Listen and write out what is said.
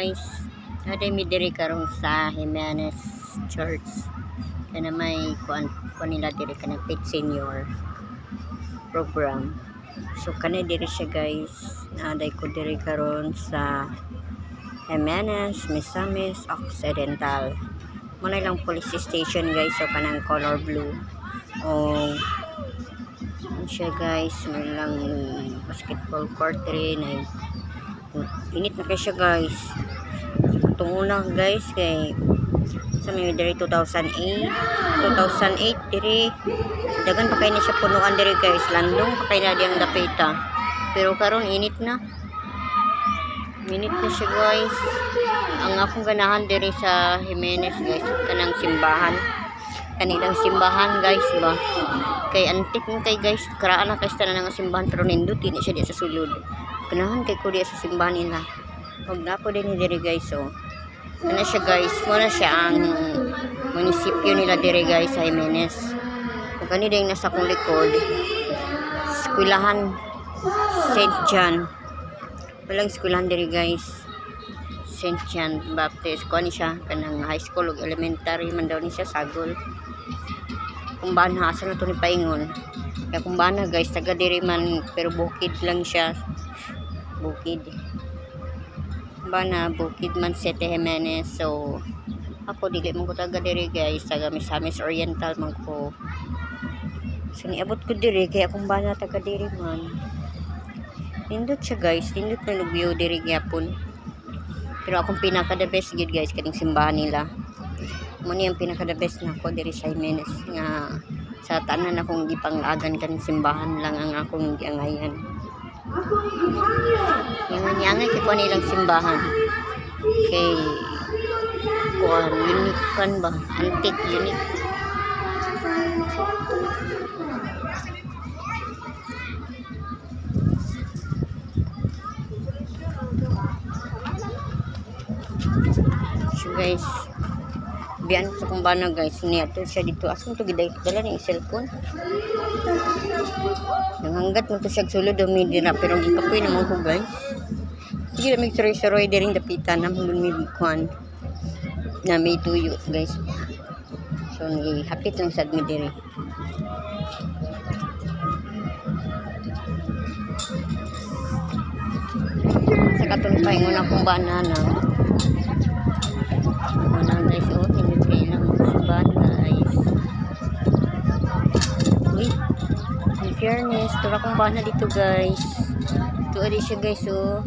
guys. Ada mi diri karon sa Jimenez Church. Kana may kuan nila diri kana pet senior program. So kana diri siya guys. Naday ko diri karon sa Jimenez, Misamis Occidental. Muna lang police station guys. So kanang color blue. O siya guys, may lang basketball court rin ay init na kayo siya guys. Itong una guys kay sa may diri 2008 diri dagan pa kayo na siya punuan diri guys, landong pa kayo na diyang dapita, pero karon init na siya guys. Ang akong ganahan diri sa Jimenez guys, kanang simbahan, kanilang simbahan guys ba, kay antik mo kay guys, karaan na kayo na nga simbahan pero ninduti na siya di sa sulod. Ganahan kay ko di sa simbahan nila. Huwag na po din diri guys. So ano siya guys, muna siya ang munisipyo nila diri guys sa Jimenez. Kung kanina yung nasa kong likod, eskwelahan St. John, walang eskwelahan diri guys, St. John Baptist. Kuha ni siya kanang high school o elementary man daw ni siya sagol. Kung ba na asa na ito ni paingon, kaya kung ba na guys, taga diri man pero bukid lang siya, bukid bana bukid man Sete Jimenez. So ako dili man ko taga diri guys, taga Misamis Oriental man ko. So niabot ko diri kaya kung bana taga diri man, nindot siya guys, nindot na lubyo diri gyapon. Pero akong pinaka the best gid guys kaning simbahan nila. Mo ni ang pinaka the best na ko diri sa Jimenez nga sa tanan akong gipanglagan kaning simbahan lang ang akong giangayan. Yung nyangay kay kuha nilang simbahan kay kuha unique kan ba, antique unique. So guys, biyan sa kung bana guys, niya to siya dito. Asong to giday dala ni cellphone. Nanganggat mo to siya sulod dumidira pero gikapoy naman ko guys. Sige na magsuroy-suroy diring dapitan na mga lumibikuan na may tuyo guys. So hapit lang sa admi diri. Sa katon paingon akong banana. Wala guys, oh, hindi kailang magsaban guys. Uy, in fairness, tura kong bana dito guys. Ito adi siya guys, oh.